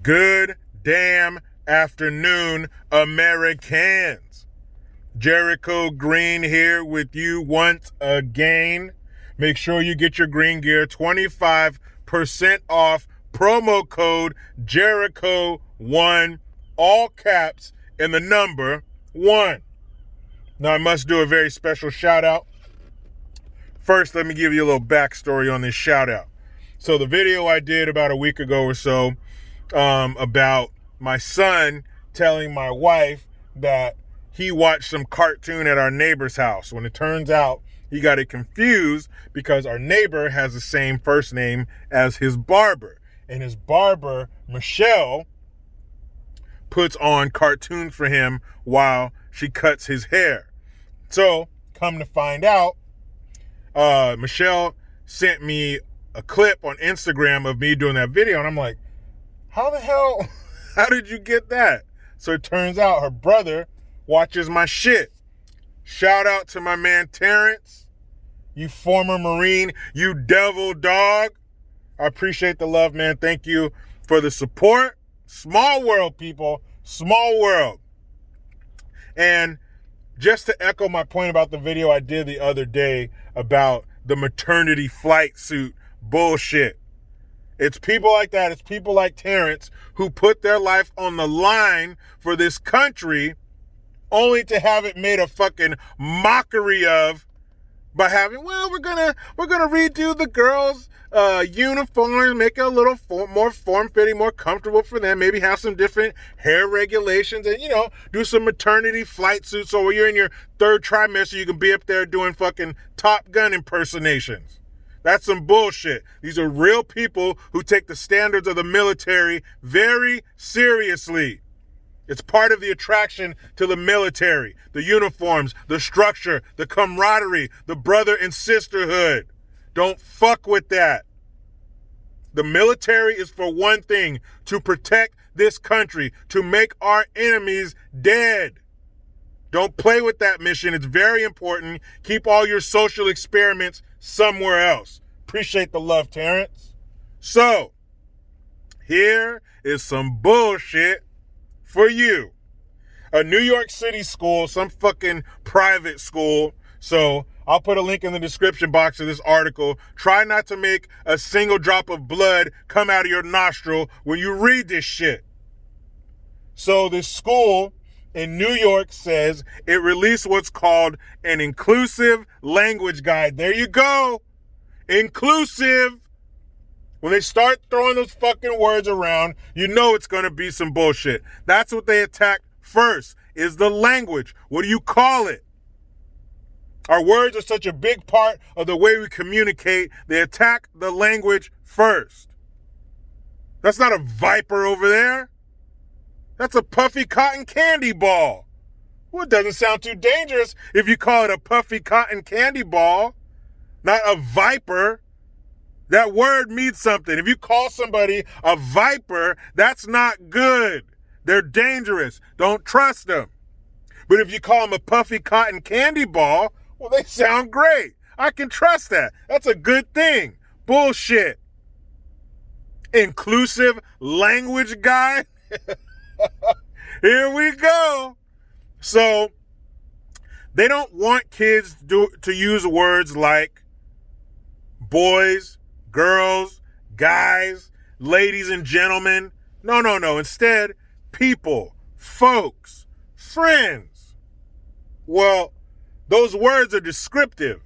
Good damn afternoon, Americans. Jericho Green here with you once again. Make sure you get your green gear 25% off. Promo code Jericho1, all caps, and the number 1. Now I must do a very special shout out. First, let me give you a little backstory on this shout out. So the video I did about a week ago or so about my son telling my wife that he watched some cartoon at our neighbor's house, when it turns out he got it confused because our neighbor has the same first name as his barber. And his barber, Michelle, puts on cartoons for him while she cuts his hair. So, come to find out, Michelle sent me a clip on Instagram of me doing that video, and I'm like, how the hell, how did you get that? So it turns out her brother watches my shit. Shout out to my man Terrence, you former Marine, you devil dog. I appreciate the love, man. Thank you for the support. Small world, people, small world. And just to echo my point about the video I did the other day about the maternity flight suit bullshit. It's people like that. It's people like Terrence who put their life on the line for this country only to have it made a fucking mockery of by having, well, we're gonna redo the girls' uniforms, make it a little more form-fitting, more comfortable for them, maybe have some different hair regulations and, do some maternity flight suits so when you're in your third trimester, you can be up there doing fucking Top Gun impersonations. That's some bullshit. These are real people who take the standards of the military very seriously. It's part of the attraction to the military, the uniforms, the structure, the camaraderie, the brother and sisterhood. Don't fuck with that. The military is for one thing, to protect this country, to make our enemies dead. Don't play with that mission. It's very important. Keep all your social experiments somewhere else. Appreciate the love, Terrence. So, here is some bullshit for you. A New York City school, some fucking private school. So, I'll put a link in the description box of this article. Try not to make a single drop of blood come out of your nostril when you read this shit. So, this school in New York says it released what's called an inclusive language guide. There you go. Inclusive. When they start throwing those fucking words around, you know it's going to be some bullshit. That's what they attack first, is the language. What do you call it? Our words are such a big part of the way we communicate. They attack the language first. That's not a viper over there. That's a puffy cotton candy ball. Well, it doesn't sound too dangerous if you call it a puffy cotton candy ball, not a viper. That word means something. If you call somebody a viper, that's not good. They're dangerous. Don't trust them. But if you call them a puffy cotton candy ball, well, they sound great. I can trust that. That's a good thing. Bullshit. Inclusive language guy. Here we go. So, they don't want kids to use words like boys, girls, guys, ladies and gentlemen. No. Instead, people, folks, friends. Well, those words are descriptive.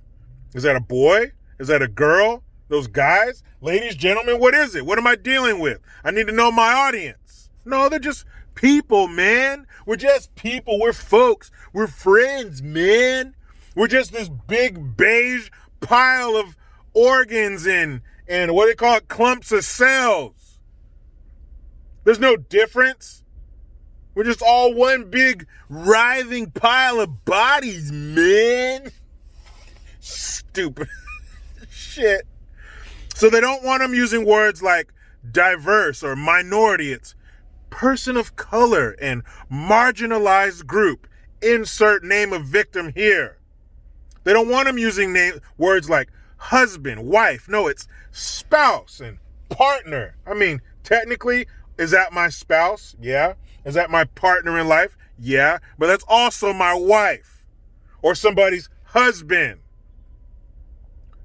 Is that a boy? Is that a girl? Those guys? Ladies, gentlemen, what is it? What am I dealing with? I need to know my audience. No, they're just people, man. We're just people. We're folks. We're friends, man. We're just this big beige pile of organs and what they call it, clumps of cells. There's no difference. We're just all one big writhing pile of bodies, man. Stupid shit. So they don't want them using words like diverse or minority. It's person of color and marginalized group. Insert name of victim here. They don't want them using words like husband, wife. No, it's spouse and partner. I mean, technically, Is that my spouse? Yeah. Is that my partner in life? Yeah. But that's also my wife or somebody's husband.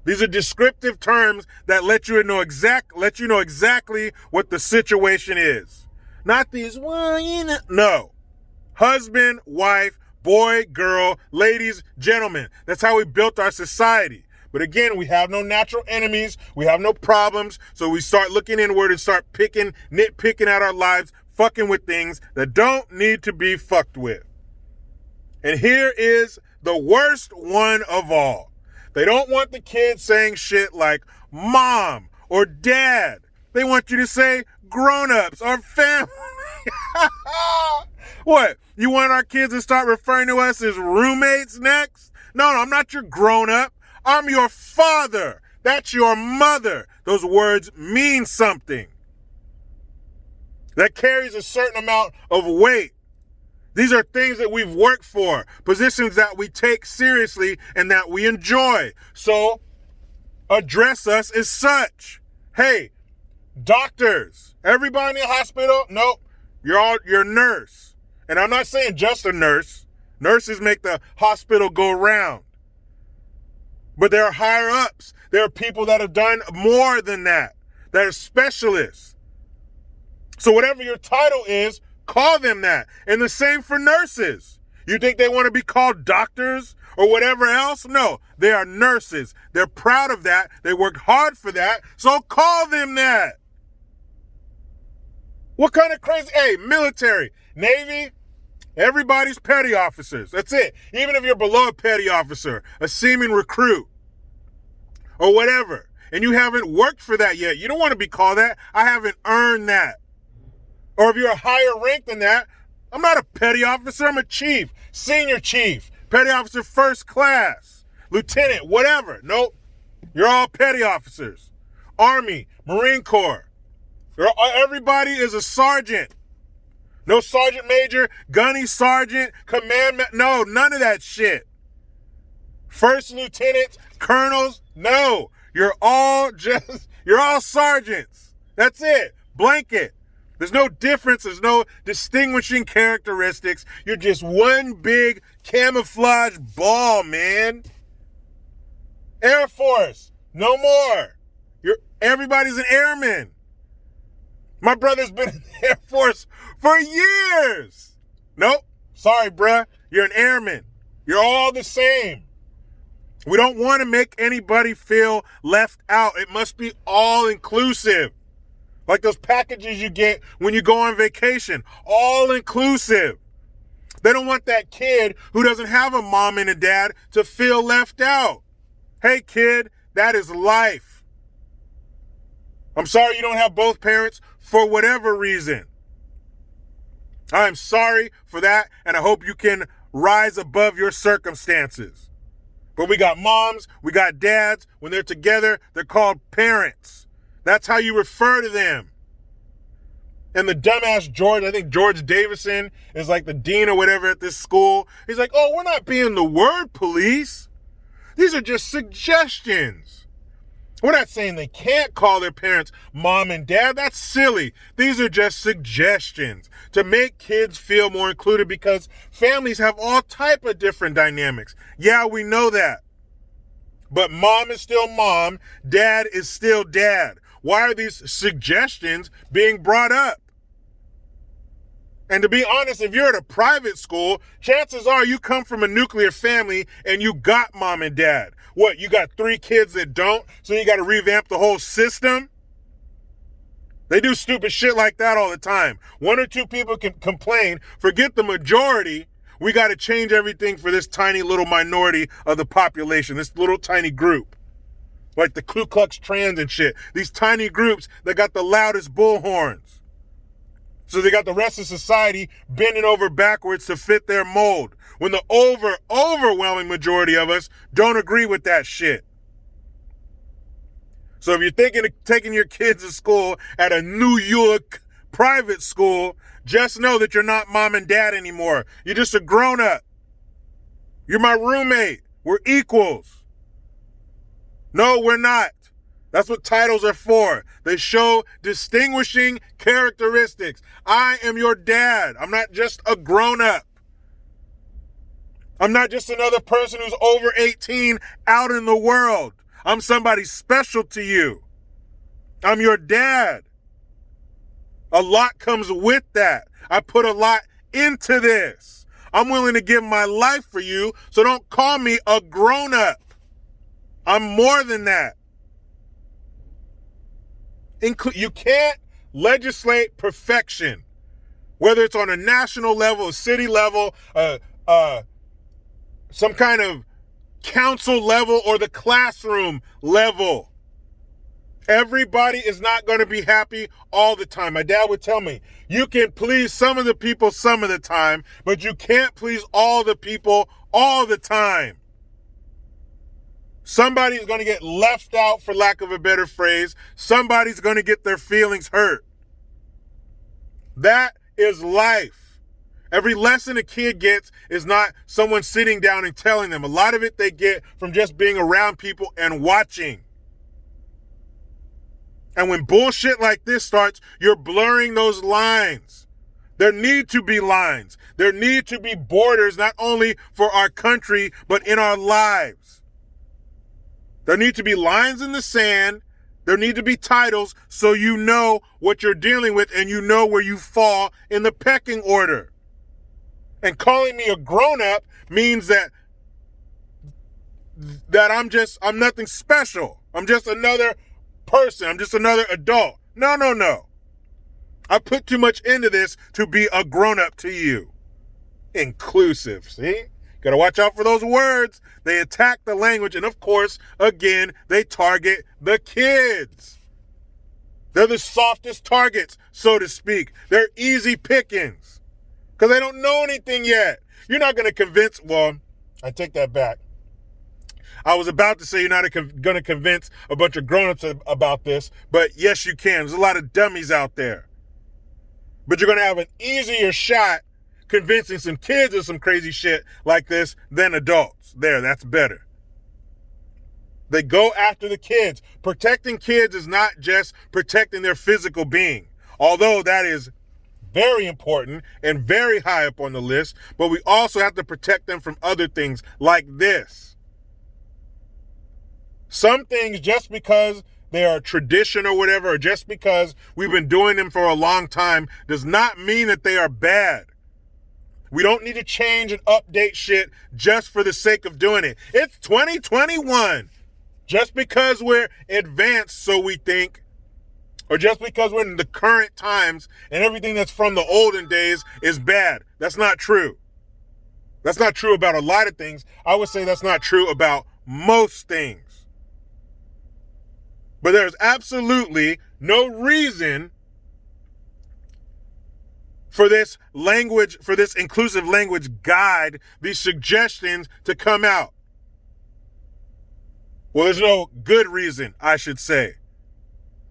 These are descriptive terms that let you know exactly what the situation is. Not these, well, you know. No. Husband, wife, boy, girl, ladies, gentlemen. That's how we built our society. But again, we have no natural enemies. We have no problems. So we start looking inward and start nitpicking at our lives, fucking with things that don't need to be fucked with. And here is the worst one of all. They don't want the kids saying shit like mom or dad. They want you to say grown-ups or family. What? You want our kids to start referring to us as roommates next? No, I'm not your grown-up. I'm your father. That's your mother. Those words mean something. That carries a certain amount of weight. These are things that we've worked for, positions that we take seriously and that we enjoy. So address us as such. Hey, doctors, everybody in the hospital? Nope, you're a nurse. And I'm not saying just a nurse. Nurses make the hospital go round. But there are higher ups. There are people that have done more than that are specialists. So whatever your title is, call them that. And the same for nurses. You think they want to be called doctors or whatever else? No, they are nurses. They're proud of that. They worked hard for that. So call them that. What kind of crazy? Hey, military, Navy, everybody's petty officers. That's it. Even if you're below a petty officer, a seaman recruit, or whatever, and you haven't worked for that yet, you don't want to be called that. I haven't earned that. Or if you're a higher rank than that, I'm not a petty officer, I'm a chief, senior chief, petty officer first class, lieutenant, whatever. Nope, you're all petty officers. Army, Marine Corps, everybody is a sergeant. No sergeant major, gunny sergeant, commandment, no, none of that shit. First lieutenants, colonels, no. You're all sergeants. That's it. Blanket. There's no difference. There's no distinguishing characteristics. You're just one big camouflage ball, man. Air Force, no more. Everybody's an airman. My brother's been in the Air Force for years. Nope. Sorry, bruh. You're an airman. You're all the same. We don't want to make anybody feel left out. It must be all inclusive. Like those packages you get when you go on vacation. All inclusive. They don't want that kid who doesn't have a mom and a dad to feel left out. Hey, kid, that is life. I'm sorry you don't have both parents for whatever reason. I'm sorry for that, and I hope you can rise above your circumstances. But we got moms, we got dads. When they're together, they're called parents. That's how you refer to them. And the dumbass George, I think George Davison is like the dean or whatever at this school. He's like, oh, we're not being the word police. These are just suggestions. We're not saying they can't call their parents mom and dad. That's silly. These are just suggestions to make kids feel more included because families have all type of different dynamics. Yeah, we know that. But mom is still mom. Dad is still dad. Why are these suggestions being brought up? And to be honest, if you're at a private school, chances are you come from a nuclear family and you got mom and dad. What, you got 3 kids that don't, so you got to revamp the whole system? They do stupid shit like that all the time. 1 or 2 people can complain. Forget the majority. We got to change everything for this tiny little minority of the population, this little tiny group. Like the Ku Klux Klans and shit. These tiny groups that got the loudest bullhorns. So they got the rest of society bending over backwards to fit their mold. When the overwhelming majority of us don't agree with that shit. So if you're thinking of taking your kids to school at a New York private school, just know that you're not mom and dad anymore. You're just a grown-up. You're my roommate. We're equals. No, we're not. That's what titles are for. They show distinguishing characteristics. I am your dad. I'm not just a grown-up. I'm not just another person who's over 18 out in the world. I'm somebody special to you. I'm your dad. A lot comes with that. I put a lot into this. I'm willing to give my life for you, so don't call me a grown-up. I'm more than that. You can't legislate perfection, whether it's on a national level, a city level, some kind of council level, or the classroom level. Everybody is not going to be happy all the time. My dad would tell me, you can please some of the people some of the time, but you can't please all the people all the time. Somebody's going to get left out, for lack of a better phrase. Somebody's going to get their feelings hurt. That is life. Every lesson a kid gets is not someone sitting down and telling them. A lot of it they get from just being around people and watching. And when bullshit like this starts, you're blurring those lines. There need to be lines. There need to be borders, not only for our country, but in our lives. There need to be lines in the sand. There need to be titles so you know what you're dealing with and you know where you fall in the pecking order. And calling me a grown-up means that I'm nothing special. I'm just another person. I'm just another adult. No. I put too much into this to be a grown-up to you. Inclusive, see? Gotta watch out for those words. They attack the language, and of course, again, they target the kids. They're the softest targets, so to speak. They're easy pickings because they don't know anything yet. You're not going to convince, well, I take that back. I was about to say you're not going to convince a bunch of grown-ups about this, but yes, you can. There's a lot of dummies out there. But you're going to have an easier shot convincing some kids of some crazy shit like this than adults. There, that's better. They go after the kids. Protecting kids is not just protecting their physical being, although that is very important and very high up on the list, but we also have to protect them from other things like this. Some things, just because they are tradition or whatever, or just because we've been doing them for a long time, does not mean that they are bad. We don't need to change and update shit just for the sake of doing it. It's 2021. Just because we're advanced, so we think, or just because we're in the current times and everything that's from the olden days is bad. That's not true. That's not true about a lot of things. I would say that's not true about most things. But there's absolutely no reason for this language, for this inclusive language guide, these suggestions to come out. Well, there's no good reason, I should say.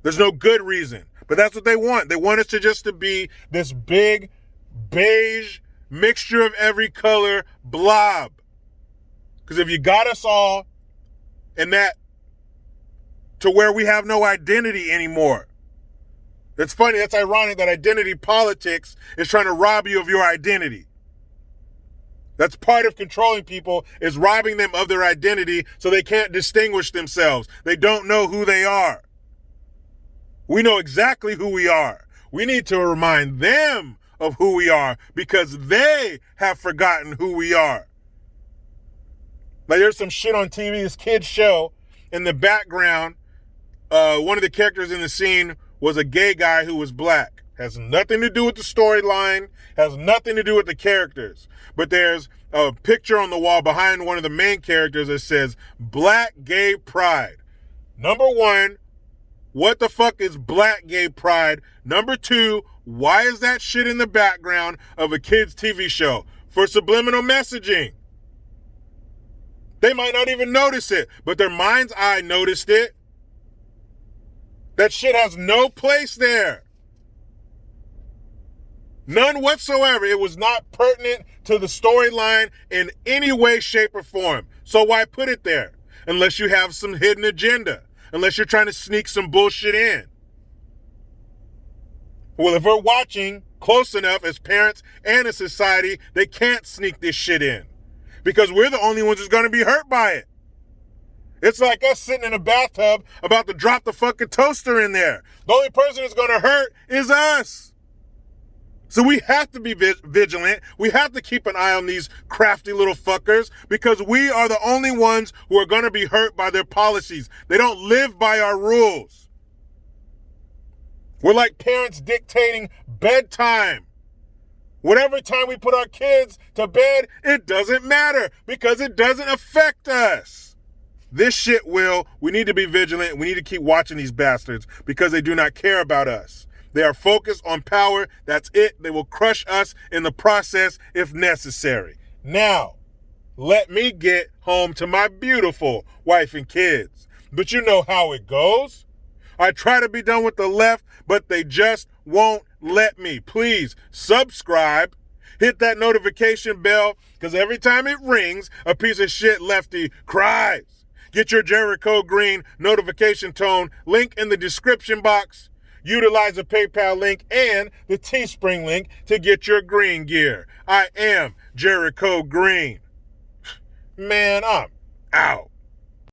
There's no good reason. But that's what they want. They want us to be this big, beige, mixture of every color blob. Because if you got us all in that, to where we have no identity anymore. It's funny, that's ironic that identity politics is trying to rob you of your identity. That's part of controlling people, is robbing them of their identity so they can't distinguish themselves. They don't know who they are. We know exactly who we are. We need to remind them of who we are because they have forgotten who we are. Like, there's some shit on TV, this kid's show, in the background, one of the characters in the scene was a gay guy who was black. Has nothing to do with the storyline, has nothing to do with the characters. But there's a picture on the wall behind one of the main characters that says, Black Gay Pride. Number one, what the fuck is Black Gay Pride? Number two, why is that shit in the background of a kid's TV show? For subliminal messaging. They might not even notice it, but their mind's eye noticed it. That shit has no place there. None whatsoever. It was not pertinent to the storyline in any way, shape, or form. So why put it there? Unless you have some hidden agenda. unless you're trying to sneak some bullshit in. Well, if we're watching close enough as parents and as society, they can't sneak this shit in because we're the only ones who's going to be hurt by it. It's like us sitting in a bathtub about to drop the fucking toaster in there. The only person that's going to hurt is us. So we have to be vigilant. We have to keep an eye on these crafty little fuckers because we are the only ones who are going to be hurt by their policies. They don't live by our rules. We're like parents dictating bedtime. Whatever time we put our kids to bed, it doesn't matter because it doesn't affect us. This shit will. We need to be vigilant. We need to keep watching these bastards because they do not care about us. They are focused on power. That's it. They will crush us in the process if necessary. Now, let me get home to my beautiful wife and kids. But you know how it goes. I try to be done with the left, but they just won't let me. Please subscribe. Hit that notification bell because every time it rings, a piece of shit lefty cries. Get your Jericho Green notification tone, link in the description box. Utilize the PayPal link and the Teespring link to get your green gear. I am Jericho Green. Man, I'm out.